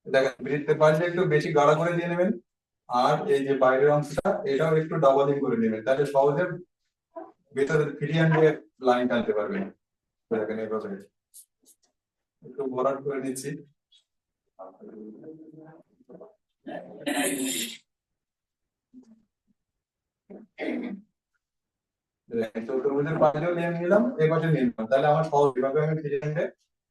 দেখেন বৃত্তের পাশে একটু বেশি গাঢ় করে দিয়ে নেবেন, আর এই যে বাইরের অংশটা এটাও একটু ডাবলিং করে নেবেন, তাহলে সহজে ভেতরে ফ্রি হ্যান্ড দিয়ে লাইন টানতে পারবেন। দেখেন এইভাবে একটু ভরাট করে নিচ্ছি। চতুর্ভুজের পাশেও নিয়ে নিলাম, এই পাশে নিয়ে নিলাম, তাহলে আমার সহজ এভাবে আমি ফ্রি হ্যান্ডে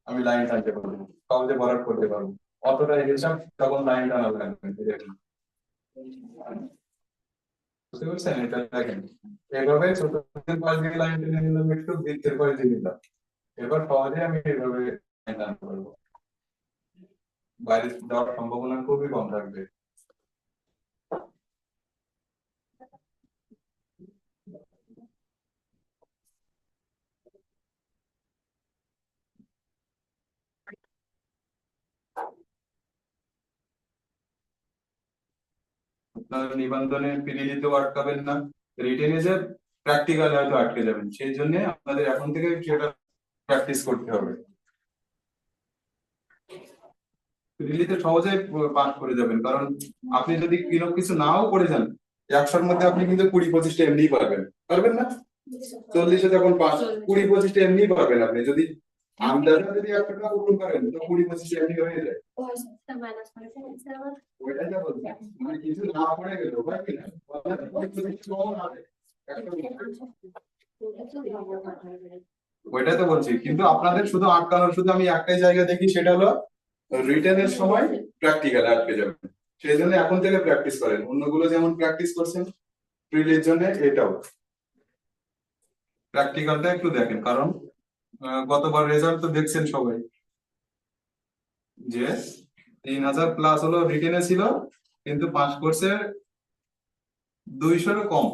আমি লাইন টানতে পারবো, সহজে ভরাট করতে পারবো। অতটা হিসাব তখন লাইন টানা লাগবে না। দেখুন, বুঝতে পারছেন? এটা দেখেন এভাবে চতুর্ভুজের পাশ দিয়ে লাইন টেনে নিলাম, একটু বৃত্তের পাশ দিয়ে নিলাম, এবার সহজে আমি এভাবে লাইন টানতে পারবো, বাইরে যাওয়ার সম্ভাবনা খুবই কম থাকবে। আপনার নিবন্ধনে পিডিলিতেও আটকাবেন না, রিটেনে যে প্র্যাকটিক্যাল হয়তো আটকে যাবেন, সেই জন্য আপনাদের এখন থেকে সেটা প্র্যাকটিস করতে হবে। পিডিলিতে সহজে পাস করে যাবেন, কারণ আপনি যদি কিছু নাও করে যান, 100-র মধ্যে আপনি কিন্তু 20-25টা এমনি পারবেন, পারবেন না? 40-এ যখন পাস, 20-25টা এমনি পারবেন আপনি, যদি আন্দাজে যদি 100টা পূরণ করেন তো 20-25টা এমনি হয়ে যায়। ওইটাই তো বলছি, মানে কিছু না পড়ে গেল বা কি না, 20-25 কম হবে। ওইটাই তো বলছি, কিন্তু আপনাদের শুধু আটকানোর শুধু আমি একটাই জায়গা দেখি, সেটা হলো রিটেনের সময় প্র্যাকটিক্যাল আটকে যাবে। সেই জন্য এখন থেকে প্র্যাকটিস করেন, অন্যগুলো যেমন প্র্যাকটিস করছেন প্রিলির জন্য, এটাও প্র্যাকটিক্যালটা একটু দেখেন, কারণ গতবার রেজাল্ট তো দেখছেন সবাই, যে 3000 প্লাস হলো রিটেনে ছিল, কিন্তু পাস করছে 200-এরও কম।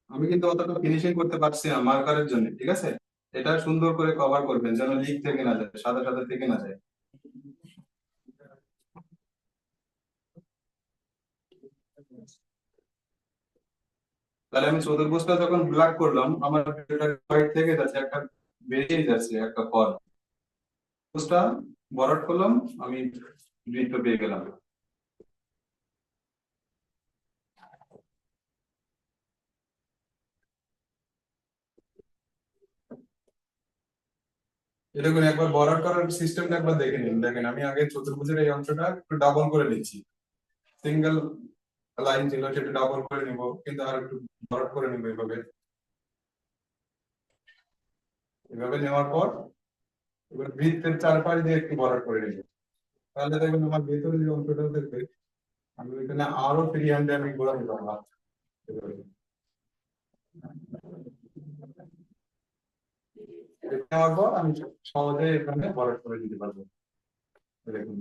আমি কিন্তু অতটা ফিনিশিং করতে পারছি না মার্কারের জন্য, ঠিক আছে? এটা সুন্দর করে কভার করবেন যেন লিক থেকে না যায়, সাদা সাদা থেকে না যায়। তাহলে আমি চতুর্ভুজটা যখন ব্ল্যাক করলাম, আমার হোয়াইট থেকে যাচ্ছে একটা, বেরিয়ে যাচ্ছে একটা ফল, চতুর্ভুজটা ভরাট করলাম, আমি বৃত্ত পেয়ে গেলাম। এরকম একবার ভরাট করার সিস্টেমটা একবার দেখে নিন। দেখেন আমি আগে চতুর্ভুজের এই অংশটা একটু ডাবল করে নিচ্ছি, সিঙ্গেল লাইন ছিল সেটা ডাবল করে নিব, কিন্তু আর একটু ভরাট করে নিব এইভাবে। এভাবে নেওয়ার পর এবার বৃত্তের চারপাশ দিয়ে একটু ভরাট করে নিব, তাহলে দেখবেন আমার ভেতরে যে অংশটা থাকবে, আমি ওইখানে আরো ফ্রি হ্যান্ডে আমি ঘোরাতে পারবো এভাবে। এটা নেওয়ার পর আমি সহজে এখানে ভরাট করে দিতে পারবো। দেখুন,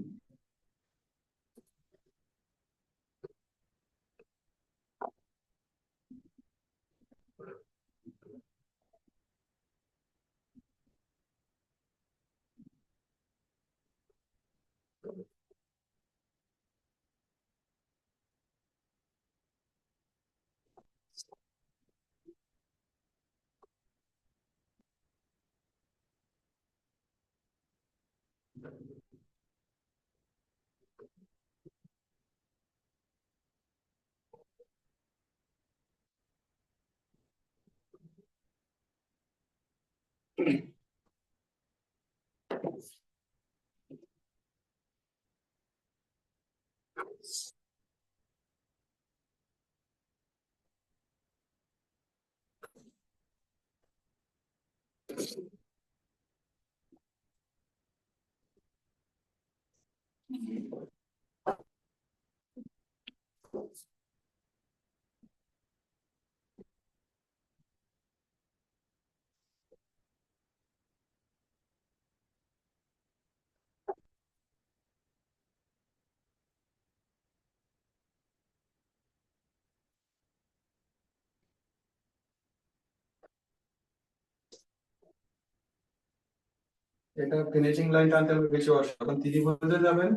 এটা ফিনিশিং লাইন টানতে হবে বেশি অসুবিধা, যখন ত্রিভুজে যাবেন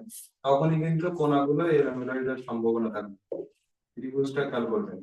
তখনই কিন্তু কোণাগুলো এলোমেলো হয়ে যাওয়ার সম্ভাবনা থাকবে। ত্রিভুজটা খেয়াল করবেন।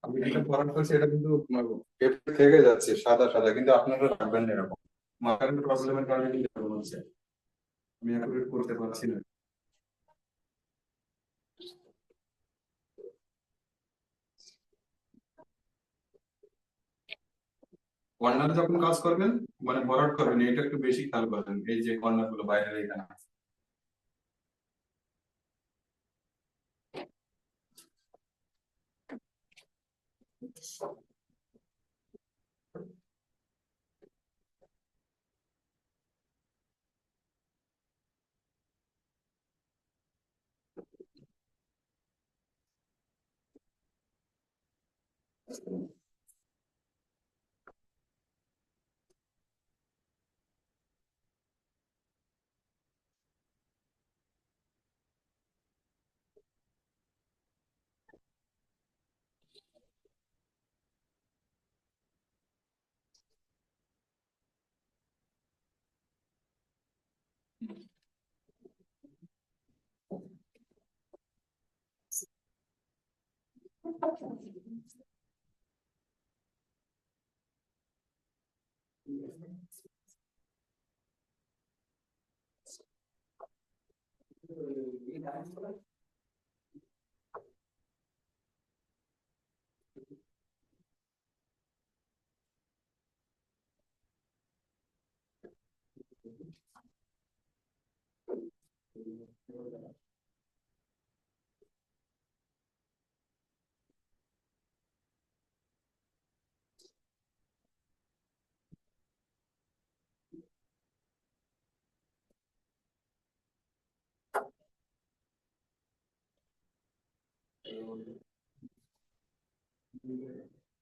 আমি যেটা পড়ার করছি এটা কিন্তু পেপার থেকে যাচ্ছে সাদা সাদা, কিন্তু আপনারা রাখবেন না এরকম। মাথার প্রবলেমের কারণে কিন্তু এরকম হচ্ছে, আমি অ্যাকুরেট করতে পারছি না। কর্নার যখন কাজ করবেন, মানে ভরাট করবেন, এটা একটু বেশি খেয়াল করবেন, এই যে কর্নার গুলো বাইরের এখানে আছে।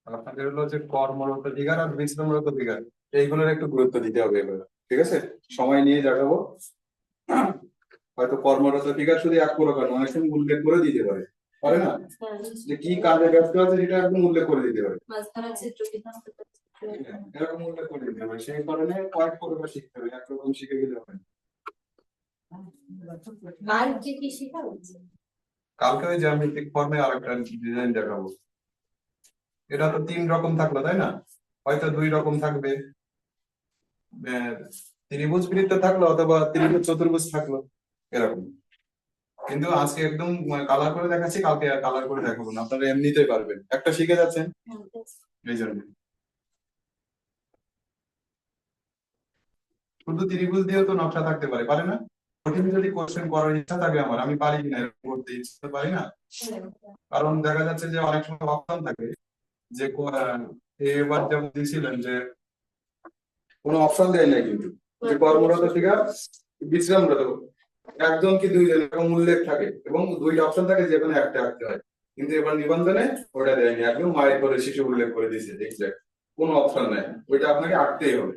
আপনাদের হলো যে কর্মরত দিগার আর বিশ্রামরত দিগার, এইগুলোর একটু গুরুত্ব দিতে হবে এগুলো, ঠিক আছে? সময় নিয়ে দেখাবো। হয়তো কর্মরত দিগার শুধু এক প্রকার, অনেক সময় উল্লেখ করে দিতে পারে, পারে না? যে কি কাজে ব্যস্ত আছে সেটা একদম উল্লেখ করে দিতে পারে, এরকম উল্লেখ করে দিতে হবে। সেই কারণে কয়েক প্রকার শিখতে হবে, একরকম শিখে গেলে হবে না। কালকে ওই জ্যামিতিক ফর্মে আরেকটা ডিজাইন দেখাবো। এটা তো তিন রকম থাকলো তাই না, হয়তো দুই রকম থাকবে, আহ, ত্রিভুজ বৃত্ত থাকলো অথবা ত্রিভুজ চতুর্ভুজ থাকলো, এরকম। কিন্তু আজকে একদম কালার করে দেখাচ্ছি, কালকে আর কালার করে দেখাবো না, আপনারা এমনিতেই পারবেন, একটা শিখে যাচ্ছেন এই জন্য। শুধু ত্রিভুজ দিয়েও তো নকশা থাকতে পারে, পারে না? কঠিন যদি কোশ্চেন করার ইচ্ছা থাকে আমার, আমি পারি কিনা এরকম করতে, ইচ্ছা পারি না। কারণ দেখা যাচ্ছে যে অনেক সময় অপশন থাকে যে এবার যেমন দিয়েছিলেন যে কোনো অপশন দেয় না, কিন্তু যে কর্মরত থেকে বিশ্রামরত একজন কি দুইজন এরকম উল্লেখ থাকে এবং দুইটা অপশন থাকে, যে কোনো একটা আঁকতে হয়। কিন্তু এবার নিবন্ধনে ওটা দেয়নি, একদম মায়ের করে শিশু উল্লেখ করে দিয়েছে, এক্সাক্ট কোনো অপশন নাই, ওইটা আপনাকে আঁকতেই হবে।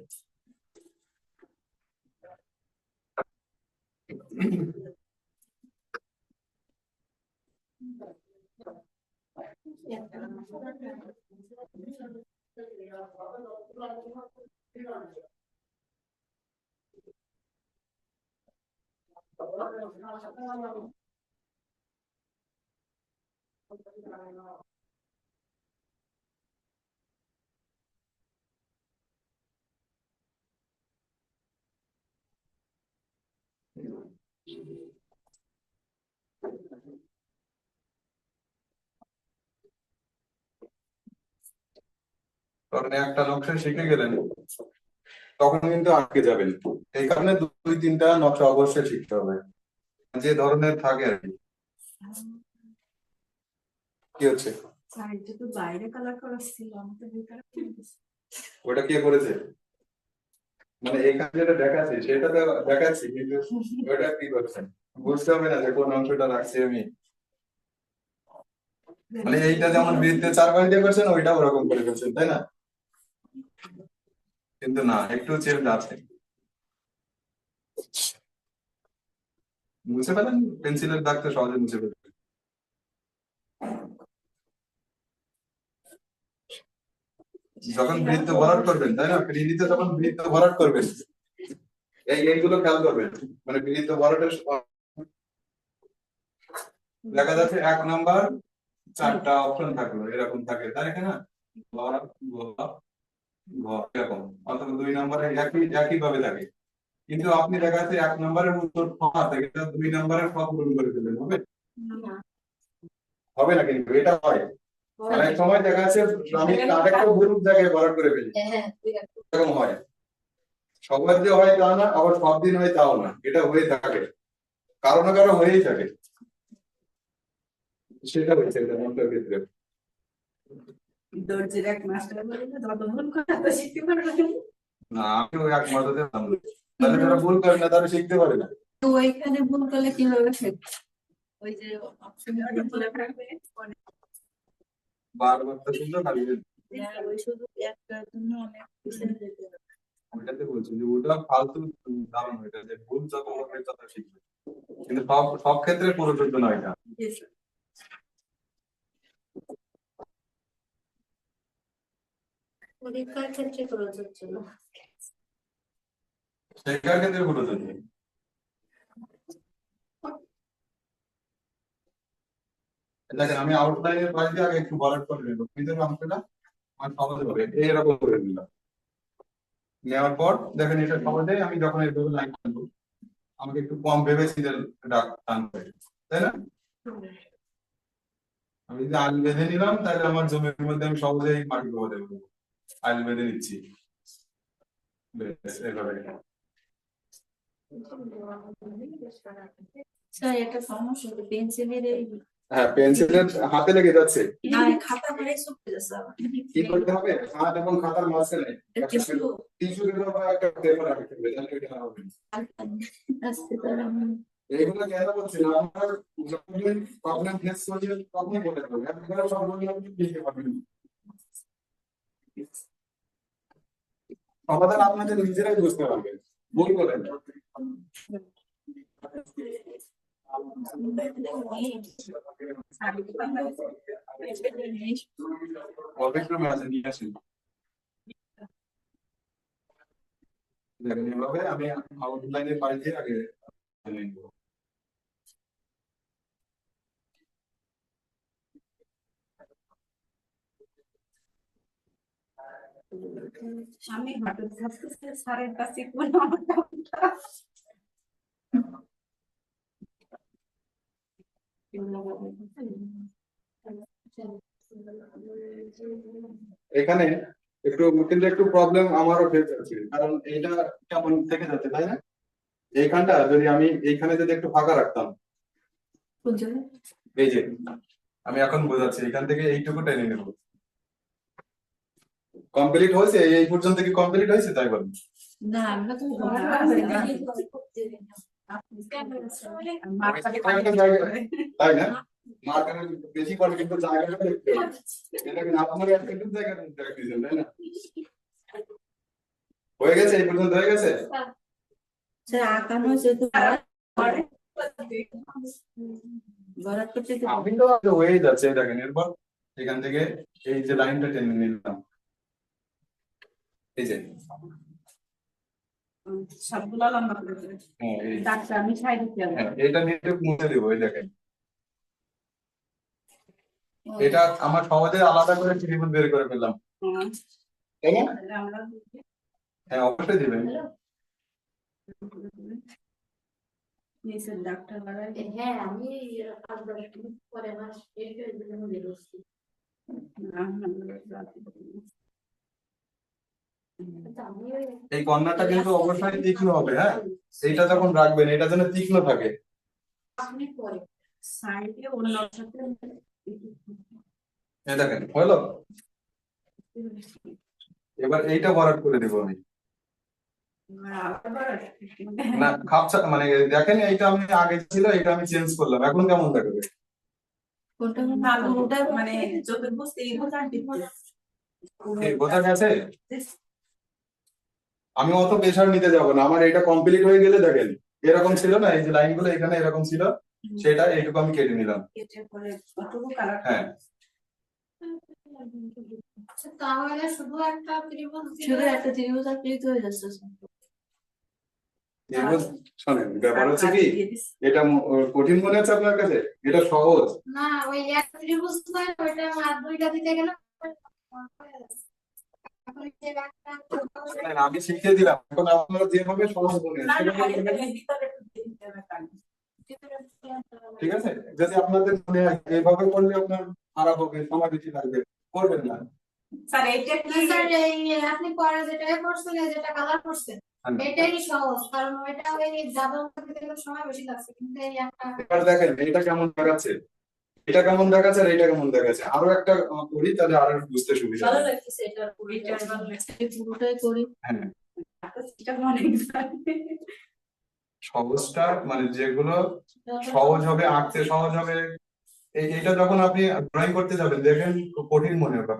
কারণ একটা নকশা শিখে গেলেন তখন কিন্তু আটকে যাবেন। এই কারণে দুই তিনটা নকশা অবশ্যই শিখতে হবে, যে ধরনের থাকে আর কি। কি হচ্ছে? ওটা কে করেছে? মানে এখানে যেটা দেখাচ্ছে সেটা তো দেখাচ্ছি, কিন্তু ওটা কি করছেন বুঝতে হবে না যে কোন অংশটা রাখছি আমি। মানে এইটা যেমন বৃত্তে 4 দিয়ে করছেন, ওইটা ওরকম করে ফেলছেন, তাই না? কিন্তু না, একটু চেঞ্জ আছে। মুছে ফেলেন, পেন্সিলের দাগ তো সহজে মুছে ফেলেন। যখন বৃত্ত ভরাট করবেন, তাই না, বৃত্তিতে যখন বৃত্ত ভরাট করবেন, এইগুলো খেয়াল করবেন। মানে বৃত্ত ভরাটের দেখা যাচ্ছে 1 নাম্বার 4টা অপশন থাকলো, এরকম থাকে, তাই না? গ, গ, ঘ, এরকম। অথবা 2 নম্বরে একই ভাবে থাকে। কিন্তু আপনি দেখা যাচ্ছে 1 নম্বরের উত্তর খ আছে, এটা 2 নম্বরের খ পূরণ করে দিলেন, হবে? হবে না, কিন্তু এটা হয়। অনেক সময় দেখা যাচ্ছে আমি আরেকটা ভুল জায়গায় ভরাট করে ফেলি, এরকম হয়। সবার যে হয় তা না, আবার সব দিন হয় তাও না, এটা হয়ে থাকে, কারো না কারো হয়েই থাকে। সেটা হয়েছে এটা নকশার ক্ষেত্রে। দর্জির এক মাস্টার বলে না, যত ভুল কথা তো শিখতে পারবে না। না, আমি ওই এক মাথাতে জানবো, তাহলে যারা ভুল করে না তারা শিখতে পারে না। তো ওইখানে ভুল করলে কিভাবে শিখবে? ওই যে অপশন ভুলে থাকবে, বারবার তো শুনতে পারি। ওই শুধু একটার জন্য অনেক পিছনে যেতে হবে। ওইটাতে বলছি যে ওটা ফালতু ধারণা, এটা যে ভুল যত হবে তত শিখবে, কিন্তু সব সব ক্ষেত্রে প্রযোজ্য নয় এটা। পরীক্ষার ক্ষেত্রে প্রযোজ্য না, শেখার ক্ষেত্রে প্রযোজ্য। দেখেন, আমি আউটলাইনের বাইরে আগে একটু বলার করে নেব, কিন্তু অংশটা আমার সহজে হবে, এইরকম করে নিলাম। নেওয়ার পর দেখেন এটা সহজে, আমি যখন এইভাবে লাইন টানবো আমাকে একটু কম ভেবে চিন্তে টানতে হবে, তাই না? আমি যদি আল বেঁধে নিলাম তাহলে আমার জমির মধ্যে আমি সহজেই মাটি ঢোকাতে পারবো। আল বেঁধে নিচ্ছি, বেশ, এইভাবে। স্যার একটা সমস্যা হলো পেন্সিলের এই হ্যাঁ, পেন্সিলের হাতে লেগে যাচ্ছে। না খাতা পরে শুকিয়ে যাচ্ছে আবার। কি করতে হবে? হাত এবং খাতার মাঝখানে টিস্যু পেপার বা একটা পেপার রাখতে হবে, তাহলে এটা হবে। আজকে তো আমি এইগুলো কেন বলছি না, আপনার যখন প্রবলেম ফেস করছেন তখনই বলে দেবো, একবারে সব বললে আপনি লিখতে পারবেন না। সমাধান আপনাদের নিজেরাই বুঝতে পারবেন, ভুল করেন না। অভিক্রমে আছে, নিয়ে আসেন। দেখেন এভাবে আমি আউটলাইনের পাশ দিয়ে আগে নেব। স্বামী হঠাৎ ভাবতেছে স্যারের কাছে কোনো আমারটা এখানে একটু কিন্তু একটু প্রবলেম আমারও ফেস হচ্ছে, কারণ এইটা কেমন থেকে যাচ্ছে তাই না? এইখানটা যদি আমি এইখানে যদি একটু ফাঁকা রাখতাম, কোন জায়গায়? এই যে আমি এখন বোঝাচ্ছি, এখান থেকে এইটুকু টেনে নেব। কমপ্লিট হয়েছে? এই পর্যন্ত কি কমপ্লিট হয়েছে তাই বলুন? না আমরা তো তাই না? মার্কারের বেশি করে কিন্তু জায়গাটা দেখতে হবে। এটা কিন্তু আপনার একটা জায়গা দিয়েছেন তাই না? হয়ে গেছে, এই পর্যন্ত হয়ে গেছে। স্যার আঁকানো যেহেতু ভরাট করতে তো আপনি তো হয়েই যাচ্ছে, এই দেখেন এরপর এখান থেকে এই যে লাইনটা টেনে নিলাম, এই যে সবগুলো লম্বা করে দেবে। হ্যাঁ ডাক্তার আমি ছাই দিতে হবে। হ্যাঁ, এটা নিয়ে একটু মুছে দিব, এই দেখেন এটা আমার সহজে আলাদা করে ত্রিভুজ বের করে ফেললাম, তাই না? হ্যাঁ অবশ্যই দিবেন। নিচের ডাক্তার লাগাই হ্যাঁ আমি 5-10 মিনিট পরে আমার এর জন্য বেরোচ্ছি। আমি এই কর্নারটা কিন্তু অবশ্যই তীক্ষ্ণ হবে, হ্যাঁ এইটা যখন রাখবেন এটা যেন তীক্ষ্ণ থাকে। আপনি পরে সাইডে অন্য সাথে এই দেখেন হলো, এবার এইটা ভরাট করে দেবো আমি। না খাপছা মানে দেখেন এইটা আমি আগে ছিল, এটা আমি চেঞ্জ করলাম, এখন কেমন দেখাবে? কোনটা ভালো ওটা মানে চতুর্ভুজ ত্রিভুজ আর বোঝা গেছে? আমি অত প্রেশার নিতে যাব না, আমার এটা কমপ্লিট হয়ে গেলে দেখেন এরকম ছিল না, এই যে লাইনগুলো এখানে এরকম ছিল, সেটা এইটুকু আমি কেটে নিলাম। কেটে পরে কতটুকু কালার হ্যাঁ আচ্ছা তাহলে শুধু একটা ত্রিভুজ শুধু একটা ত্রিভুজ আর প্লেট হয়ে যাচ্ছে এবার শোনেন ব্যাপার হচ্ছে কি, এটা কঠিন মনে হচ্ছে আপনার কাছে? এটা সহজ। না ওই এক ত্রিভুজ নয়, ওইটা আর দুইটা দিতে গেলে এখন যে শোনেন, আমি শিখিয়ে দিলাম, এখন আপনারা যেভাবে সহজ মনে হয় সেভাবে করবেন। ঠিক আছে, যদি আপনাদের মনে হয় এইভাবে করলে আপনার খারাপ হবে, সময় বেশি লাগবে, করবেন না। স্যার এইটা কি স্যার এই আপনি পরে যেটা করছেন যেটা কালার করছেন এটাই সহজ, কারণ ওইটা ওই ডাবল করতে গেলে সময় বেশি লাগছে, কিন্তু এই একটা এবার দেখেন এটা কেমন দেখাচ্ছে, এটা কেমন দেখাচ্ছে আর এটা কেমন দেখাচ্ছে, আরো একটা করি তাহলে আরো বুঝতে সুবিধা ভালো হবে। লাগছে এটা পুরোটা ভালো লাগছে পুরোটাই করি হ্যাঁ এটা অনেক সহজটা মানে যেগুলো সহজ হবে, আঁকতে সহজ হবে, এইটা যখন আপনি ড্রয়িং করতে যাবেন দেখেন কঠিন মনে হবে।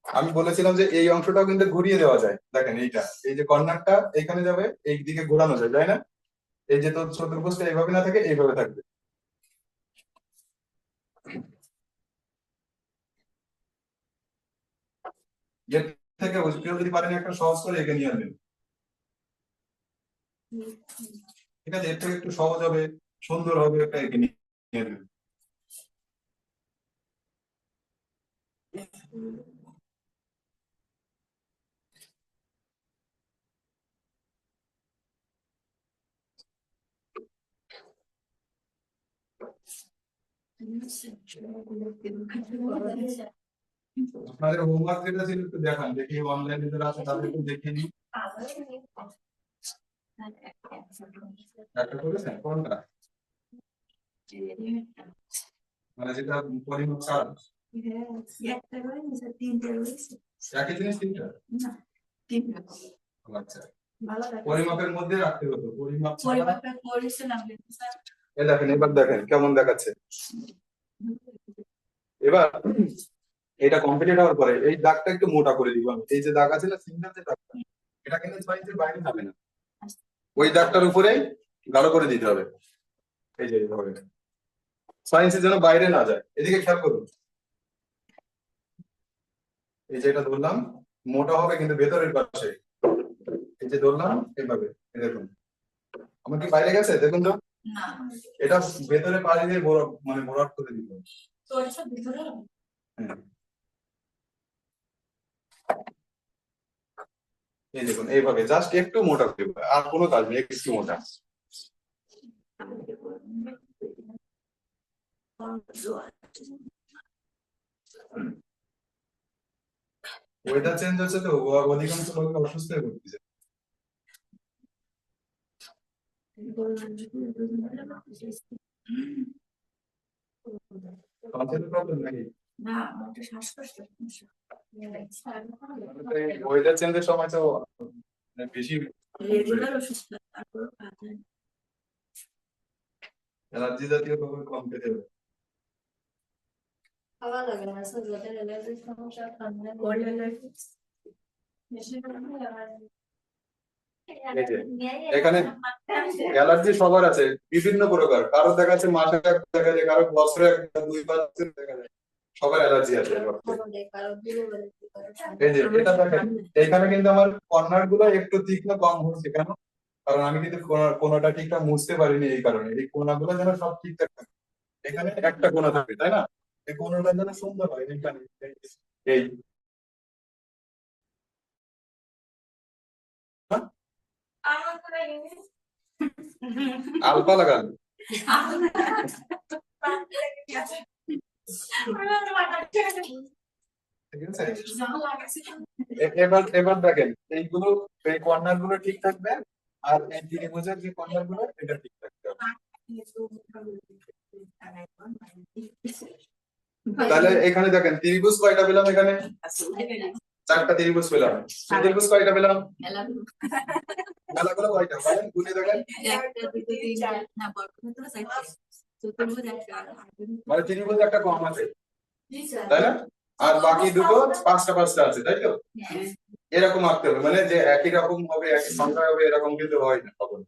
আমি বলেছিলাম যে এই অংশটাও কিন্তু ঘুরিয়ে দেওয়া যায়, দেখেন এইটা এই যে কর্নারটা এইখানে যাবে, এই দিকে ঘোরানো যায় তাই না? এই যে তোর চতুর্ভুজটা এইভাবে না থাকে এইভাবে থাকবে। এর থেকে কেউ যদি পারেন একটা সহজ করে এঁকে নিয়ে আসবেন, ঠিক আছে? এর থেকে একটু সহজ হবে, সুন্দর হবে, একটা এঁকে নিয়ে আসবেন। আপনাদের হোমওয়ার্ক যেটা ছিল একটু দেখান, দেখি অনলাইনে যারা আছে তাদের একটু দেখে নিই। একটা করেছেন কোনটা? মানে যেটা পরিমাপ চার একটা করে নিচে তিনটে রয়েছে একই জিনিস তিনটা? না তিনটা আচ্ছা, ভালো লাগে পরিমাপের মধ্যে রাখতে হতো, পরিমাপ ছাড়া। পরিবারটা করেছিলাম কিন্তু স্যার এই দেখেন এবার দেখেন কেমন দেখাচ্ছে। এবার এটা কমপ্লিট হওয়ার পরে এই দাগটা একটু মোটা করে দিব আমি, এই যে দাগ আছে না সিঙ্গেল যে দাগটা, এটা কিন্তু সাইজের বাইরে যাবে না, ওই দাগটার উপরে গাঢ় করে দিতে হবে, এই যে এইভাবে সায়েন্সের যেন বাইরে না যায়। এদিকে খেয়াল করুন, এই যে এটা ধরলাম মোটা হবে কিন্তু ভেতরের পাশে, এই যে ধরলাম এইভাবে, এই দেখুন আমার কি বাইরে গেছে দেখুন তো, না এটা ভেতরে পাড়ি দিয়ে মানে ভরাট করে দিতে হবে। তো এটা ভিতরে হ্যাঁ। এই দেখুন এইভাবে জাস্ট একটু মোটা করে দিতে হবে, আর কোনো কাজ নেই, একটু মোটা। ওয়েদার চেঞ্জ হচ্ছে তো অধিকাংশ লোক অসুস্থ হয়ে পড়তেছে। টনসিল প্রবলেম নাকি? না আমার একটু শ্বাসকষ্টের সমস্যা। ওয়েদার চেঞ্জের সময় তো বেশি রেগুলার ওষুধ খাই, তারপরেও কাজ হয় না। অ্যালার্জি জাতীয় রোগ কম পেতে হবে। খাওয়া লাগে না স্যার, যাদের অ্যালার্জির সমস্যা ঠান্ডা Cold allergy? বেশি করে allergy। এই যে, এখানে অ্যালার্জি সবার আছে বিভিন্ন প্রকার, কারো দেখা যাচ্ছে মাসে একটা দেখা যায়, কারো বছরে একটা দুইবার দেখা যায়, সবার অ্যালার্জি আছে। কারো বিরো allergy, কারো ঠান্ডা। এই যে এটা দেখেন, এখানে কিন্তু আমার কর্নার গুলো একটু তীক্ষ্ণ কম হচ্ছে কেন? কারণ আমি কিন্তু কোনাটা ঠিকঠাক মুছতে পারিনি, এই কারণে এই কোনাগুলো যেন সব ঠিকঠাক থাকে। এখানে একটা কোনা থাকবে, তাই না? এই কোনাটা যেন সুন্দর হয় এইখানে, এই আলপা লাগান। ঠিক আছে, এবার এবার দেখেন এইগুলো, এই কর্নার গুলো ঠিক থাকবে, আর এই ত্রিভুজের যে কর্নার গুলো এটা ঠিক থাকবে। তাহলে এখানে দেখেন ত্রিভুজ কয়টা পেলাম? এখানে চারটা ত্রিভুজ পেলাম। ত্রিভুজ কয়টা পেলাম? মেলাগুলো কয়টা বলেন, গুনে দেখেন। মানে ত্রিভুজ একটা কম আছে, তাই না? আর বাকি দুটো পাঁচটা পাঁচটা আছে, তাই তো? এরকম আঁকতে হবে, মানে যে একই রকম হবে, একই সংখ্যা হবে, এরকম কিন্তু হয় না কখনো।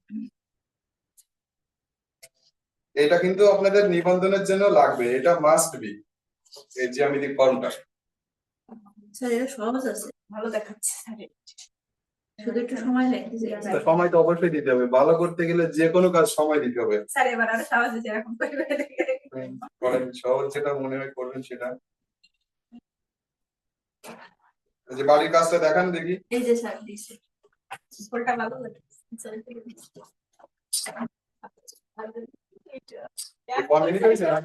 এটা কিন্তু আপনাদের নিবন্ধনের জন্য লাগবে, এটা মাস্ট বি, এই জ্যামিতিক ফর্মটা। স্যার এটা সহজ আছে, ভালো দেখাচ্ছে স্যার, শুধু একটু সময় লাগছে। সময় তো অবশ্যই দিতে হবে, ভালো করতে গেলে যে কোনো কাজ সময় দিতে হবে। স্যার এবার আরো সহজ আছে, এরকম করে করেন, সহজ যেটা মনে হয় করবেন সেটা। এই যে বাড়ির কাজটা দেখান দেখি। এই যে স্যার দিছে ফলটা ভালো লাগছে স্যার থেকে দিছে। কম মিনিট হয়েছে না?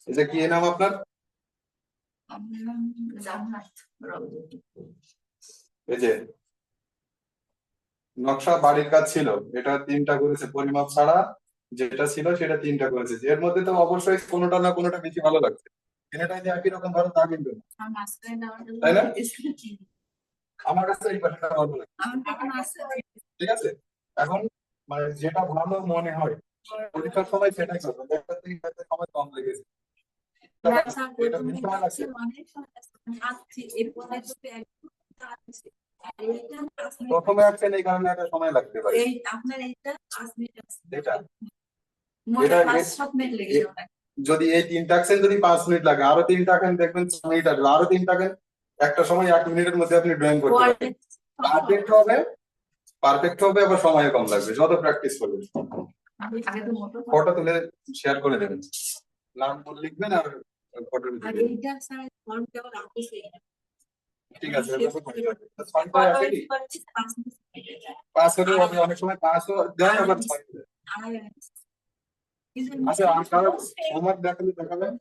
এই যে কি নাম আপনার? এই যে নকশা বাড়ির কাজ ছিল, এটা 3টা করেছে পরিমাপ ছাড়া, যেটা ছিল সেটা 3টা করেছে। এর মধ্যে তো অবশ্যই কোনোটা না কোনোটা বেশি ভালো লাগছে, এটা যে একই রকম ভালো তা কিন্তু না, তাই না? আমার কাছে এই পাশটা ভালো লাগে, ঠিক আছে? এখন মানে যেটা ভালো মনে হয় পরীক্ষার সময় সেটাই করবে, একটা থেকে একটা সময় কম লেগেছে, এটা বেশি সময় লাগছে। প্রথমে আসছেন এই কারণে একটা সময় লাগতে পারে। এটা যদি এই 3টা আঁকছেন, যদি 5 মিনিট লাগে, আরো 3টা আঁকেন দেখবেন 6 মিনিট লাগবে, আরো 3টা আঁকেন একটা সময় 1 মিনিটের মধ্যে আপনি ড্রয়িং করতে পারবেন। পারফেক্ট হবে, পারফেক্ট হবে, আবার সময় কম লাগবে যত প্র্যাকটিস করবেন। ফটো তুলে শেয়ার করে দেবেন, নাম লিখবেন আর ফটো দিবেন। ঠিক আছে, 5 হলে হবে, অনেক সময় 5 দেয়, আবার 6 দেয়। আচ্ছা, আপনারা হোমওয়ার্ক দেখালে দেখাবেন।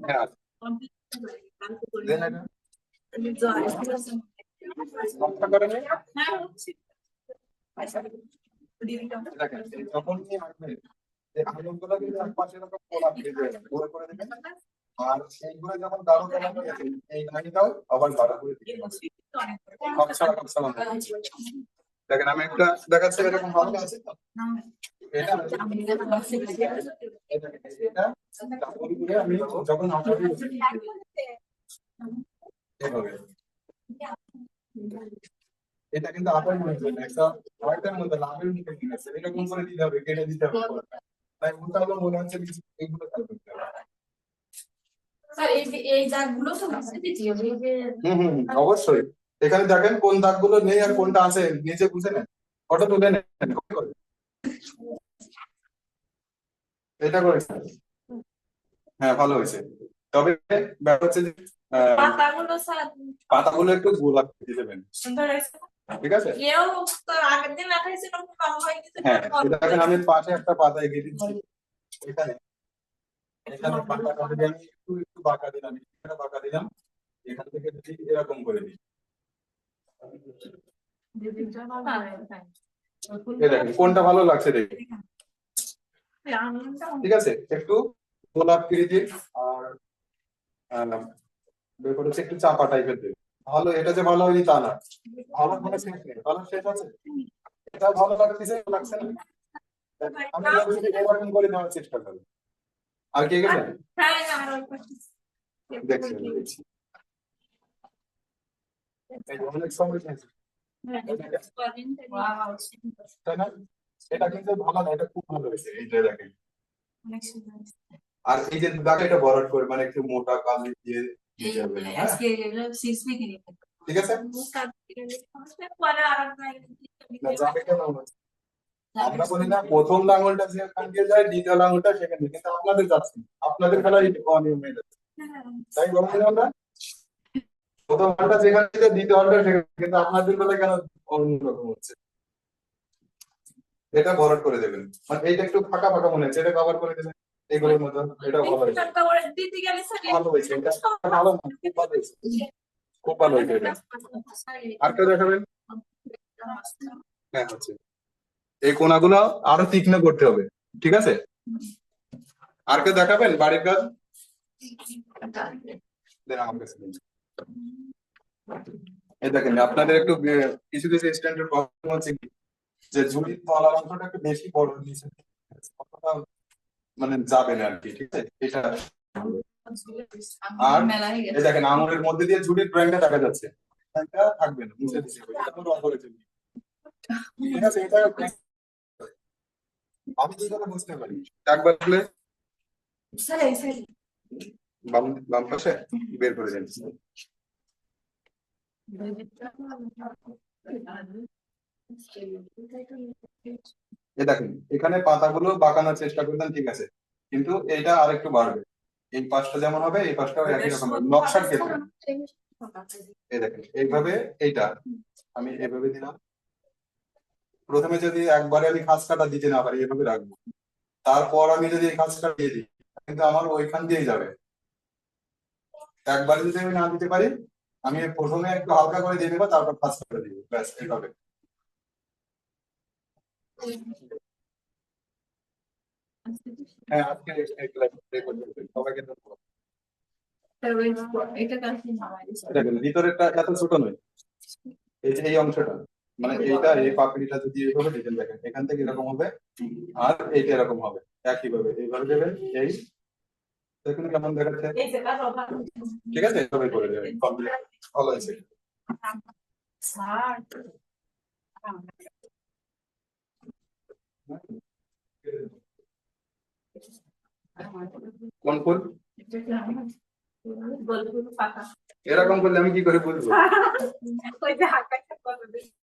হ্যাঁ, দেন এটা নকশা করে নিন। দেখেন যখন কি আঁকবেন, এই আঙুলগুলো কিন্তু একপাশে এরকম গোলাপ দিয়ে দেবেন, গোল করে দেবেন, আর এইগুলো যখন গাঢ় কালার হয়ে যাবে, এই লাইনটাও আবার গাঢ় করে দিবেন। নকশা নকশা মানে দেখেন, আমি একটা দেখাচ্ছি, এরকম ভালো আছে তো? এটা ডাবল করে আমি যখন আপনাকে এভাবে, এটা কিন্তু আপনার মনে হয় একটা ওয়ার্ডের মধ্যে লাভের মধ্যে কি আছে, এরকম করে দিতে হবে, কেটে দিতে হবে, তাই ওটা হলো মনে হচ্ছে কিছু এইগুলো খেয়াল করতে হবে। স্যার এই দাগগুলো তো আছে দ্বিতীয় এই যে অবশ্যই এখানে দেখেন কোন দাগগুলো নেই আর কোনটা আছে, নিচে বুঝে নেন, ফটো তুলে নেন, এটা করেছেন। হ্যাঁ, ভালো হয়েছে, তবে ব্যাপার হচ্ছে যে পাতাগুলো স্যার পাতাগুলো একটু গোলাপ দিয়ে দেবেন। সুন্দর হয়েছে। ঠিক আছে? এও তো আগের দিন লাগাইছিল কম হয় কিন্তু হ্যাঁ, এটা দেখেন আমি পাশে একটা পাতা এগিয়ে দিচ্ছি। এখানে এখানে পাতাটা যদি আমি একটু একটু বাঁকা দিলাম, এখানে বাঁকা দিলাম, এখান থেকে যদি এরকম করে দিই, এই দেখেন কোনটা ভালো লাগছে দেখি। ঠিক আছে, একটু গোলাপ কৃতির আর ব্যাপার হচ্ছে একটু চাপা টাইপের দেবে। ভালো, এটা যে ভালো হয়নি তা না, ভালো কোনো শেষ নেই, ভালো শেষ আছে। এটা ভালো লাগতেছে, লাগছে না? আমি যদি এরকম করে দেওয়ার চেষ্টা করি, আর কে গেছেন দেখছেন, দেখছি এই যে অনেক সময় নিয়েছে, তাই না? এটা কিন্তু ভালো না, এটা খুব ভালো হয়েছে, এই যে দেখেন। আর এই যে দাগটা এটা বড় করে মানে একটু মোটা কালি দিয়ে দিতে হবে, হ্যাঁ? ঠিক আছে, না যাবে কেন? আমরা বলি না প্রথম লাঙ্গলটা যেখান দিয়ে যায় দ্বিতীয় লাঙ্গলটা সেখানে, কিন্তু আপনাদের যাচ্ছে না। আপনাদের খেলায় অনিয়ম হয়ে যাচ্ছে, তাই বলছি না আমরা? প্রথম হলটা যেখানে ছিল দ্বিতীয় হলটা সেখানে, কিন্তু আপনাদের বেলায় কেন অন্যরকম হচ্ছে? এটা ভরাট করে দেবেন, মানে এইটা একটু ফাঁকা ফাঁকা মনে হচ্ছে, এটা কভার করে দেবেন এইগুলোর মতো। এটা ভালো হয়েছে, ভালো হয়েছে, এটা ভালো না, খুব ভালো হয়েছে, খুব ভালো হয়েছে এটা। আর কেউ দেখাবেন? হ্যাঁ হচ্ছে, এই কোনাগুলো আরো তীক্ষ্ণ করতে হবে, ঠিক আছে? আর কেউ দেখাবেন বাড়ির কাজ? দেন আমার কাছে দিন। এই দেখেন আপনাদের একটু কিছু কিছু স্ট্যান্ডার্ড প্রবলেম হচ্ছে কি, যে ঝুড়ির তলার অংশটা একটু বেশি বড় নিচে অতটা মানে যাবে না আর কি, ঠিক আছে? এটা আর এই দেখেন আঙুলের মধ্যে দিয়ে ঝুড়ির ড্রয়িংটা দেখা যাচ্ছে, এটা থাকবে না, মুছে দিতে হবে, এটা রং করে দিবি, ঠিক আছে? এটা আমি কি করে বুঝতে পারি? একবার বলে বাম বাম পাশে বের করে দেন। এই দেখেন এখানে পাতাগুলো বাঁকানোর চেষ্টা করতেন, ঠিক আছে, কিন্তু এইটা আরেকটু বাড়বে, এই পাশটা যেমন হবে এই পাশটাও একই রকম হবে নকশার ক্ষেত্রে। এই দেখেন এইভাবে, এইটা আমি এইভাবে দিলাম। প্রথমে যদি একবারে আমি খাঁজ কাটা দিতে না পারি, এভাবে রাখবো, তারপর আমি যদি এই খাঁজটা দিয়ে দিই, কিন্তু আমার ওইখান দিয়েই যাবে। একবারে যদি আমি না দিতে পারি, আমি প্রথমে একটু হালকা করে দিয়ে দেবো, তারপর খাঁজ করে দিব, ব্যাস এইভাবে। হ্যাঁ, আজকে এই ক্লাস সবাইকে ধন্যবাদ। দেখেন ভিতরেরটা এত ছোট নয়, এই যে এই অংশটা, মানে এইটা এই পাপড়িটা যদি এইভাবে দিতেন, দেখেন এখান থেকে এরকম হবে, আর এইটা এরকম হবে, একইভাবে এইভাবে দেবেন। এই দেখুন কেমন দেখাচ্ছে, ঠিক আছে? এইভাবে করে দেবেন, কমপ্লিট, ভালো হয়েছে। কোন ফুল? এরকম করলে আমি কি করে বুঝবো?